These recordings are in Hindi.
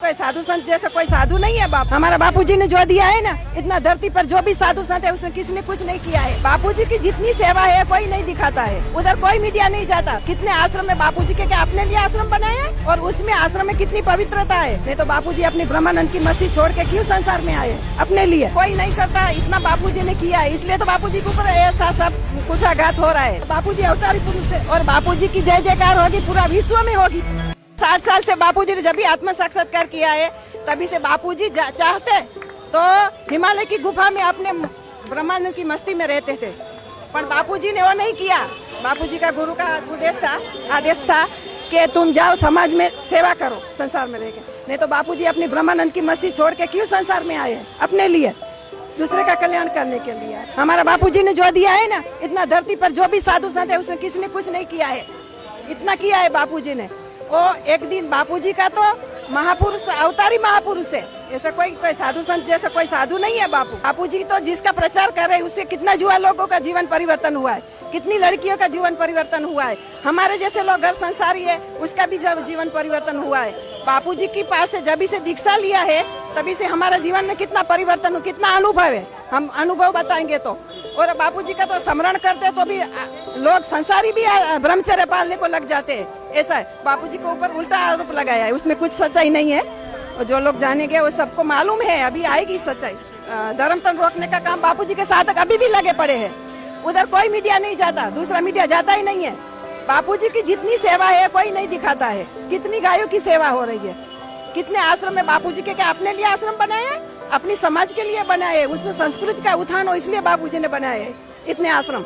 कोई साधु संत जैसा कोई साधु नहीं है बाप। हमारा बापूजी ने जो दिया है ना, इतना धरती पर जो भी साधु संत है उसने किसी ने कुछ नहीं किया है। बापूजी की जितनी सेवा है कोई नहीं दिखाता है, उधर कोई मीडिया नहीं जाता। कितने आश्रम में बापूजी के क्या अपने लिए आश्रम बनाए हैं, और उसमें आश्रम में कितनी पवित्रता है। नहीं तो बापूजी अपनी ब्रह्मानंद की मस्ती छोड़ के क्यों संसार में आए, अपने लिए कोई नहीं करता। इतना बापूजी ने किया है, इसलिए तो बापूजी के ऊपर ऐसा सब कुठाघात हो रहा है। बापूजी अवतारी पुरुष है और बापूजी की जय जयकार होगी, पूरा विश्व में होगी। 60 साल से बापूजी ने जब भी आत्म साक्षात्कार किया है, तभी से बापूजी चाहते तो हिमालय की गुफा में अपने ब्रह्मानंद की मस्ती में रहते थे, पर बापूजी ने वो नहीं किया। बापूजी का गुरु का आदेश था कि तुम जाओ समाज में सेवा करो, संसार में रहकर। नहीं तो बापूजी अपनी ब्रह्मानंद की मस्ती छोड़ के क्यों संसार में आए, अपने लिए, दूसरे का कल्याण करने के लिए। हमारा बापूजी ने जो दिया है ना, इतना धरती पर जो भी साधु संत है उसने किसी ने कुछ नहीं किया है, इतना किया है बापूजी ने। वो एक दिन बापूजी का तो महापुरुष, अवतारी महापुरुष है, ऐसा कोई साधु संत जैसा कोई साधु नहीं है बापू। बापूजी तो जिसका प्रचार कर रहे हैं उससे कितना युवा लोगों का जीवन परिवर्तन हुआ है, कितनी लड़कियों का जीवन परिवर्तन हुआ है। हमारे जैसे लोग घर संसारी है उसका भी जीवन परिवर्तन हुआ है। बापूजी के पास से जब से दीक्षा लिया है तभी से हमारा जीवन में कितना परिवर्तन हो, कितना अनुभव है, हम अनुभव बताएंगे तो। और बापूजी का तो स्मरण करते तो भी लोग संसारी भी ब्रह्मचर्य पालने को लग जाते हैं, ऐसा है। बापूजी के ऊपर उल्टा आरोप लगाया है, उसमें कुछ सच्चाई नहीं है। और जो लोग जानेंगे वो सबको मालूम है, अभी आएगी सच्चाई। धर्म तन रोकने का काम बापूजी के साधक अभी भी लगे पड़े हैं, उधर कोई मीडिया नहीं जाता, दूसरा मीडिया जाता ही नहीं है। बापूजी की जितनी सेवा है कोई नहीं दिखाता है। कितनी गायों की सेवा हो रही है, कितने आश्रम में बापूजी के क्या अपने लिए आश्रम बनाए हैं, अपनी समाज के लिए बनाए, उसमें संस्कृति का उत्थान हो इसलिए बापूजी ने बनाए है इतने आश्रम।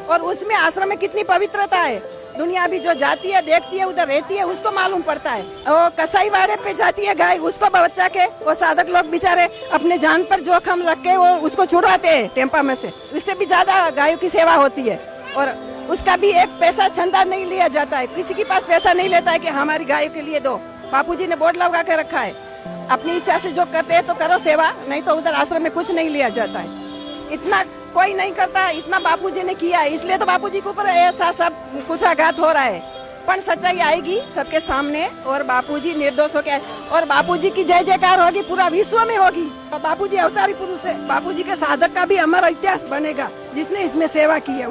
और उसमें आश्रम में कितनी पवित्रता है, दुनिया भी जो जाती है देखती है उधर रहती है उसको मालूम पड़ता है। वो कसाई वाड़े पे जाती है गाय, उसको बचा के वो साधक लोग बेचारे अपने जान पर जोखम रख के वो उसको छुड़वाते हैं टेम्पा में से। इससे भी ज्यादा गायों की सेवा होती है और उसका भी एक पैसा चंदा नहीं लिया जाता है। किसी के पास पैसा नहीं लेता है कि हमारी गायों के लिए दो। बापूजी ने बोर्ड लगा के रखा है, अपनी इच्छा से जो करते हैं तो करो सेवा, नहीं तो उधर आश्रम में कुछ नहीं लिया जाता है। इतना कोई नहीं करता, इतना बापूजी ने किया है, इसलिए तो बापूजी के ऊपर ऐसा सब कुठाघात हो रहा है। पर सच्चाई आएगी सबके सामने और बापूजी निर्दोष हो के, और बापूजी की जय जयकार होगी, पूरा विश्व में होगी। बापूजी अवतारी पुरुष है, बापूजी के साधक का भी अमर इतिहास बनेगा जिसने इसमें सेवा की है।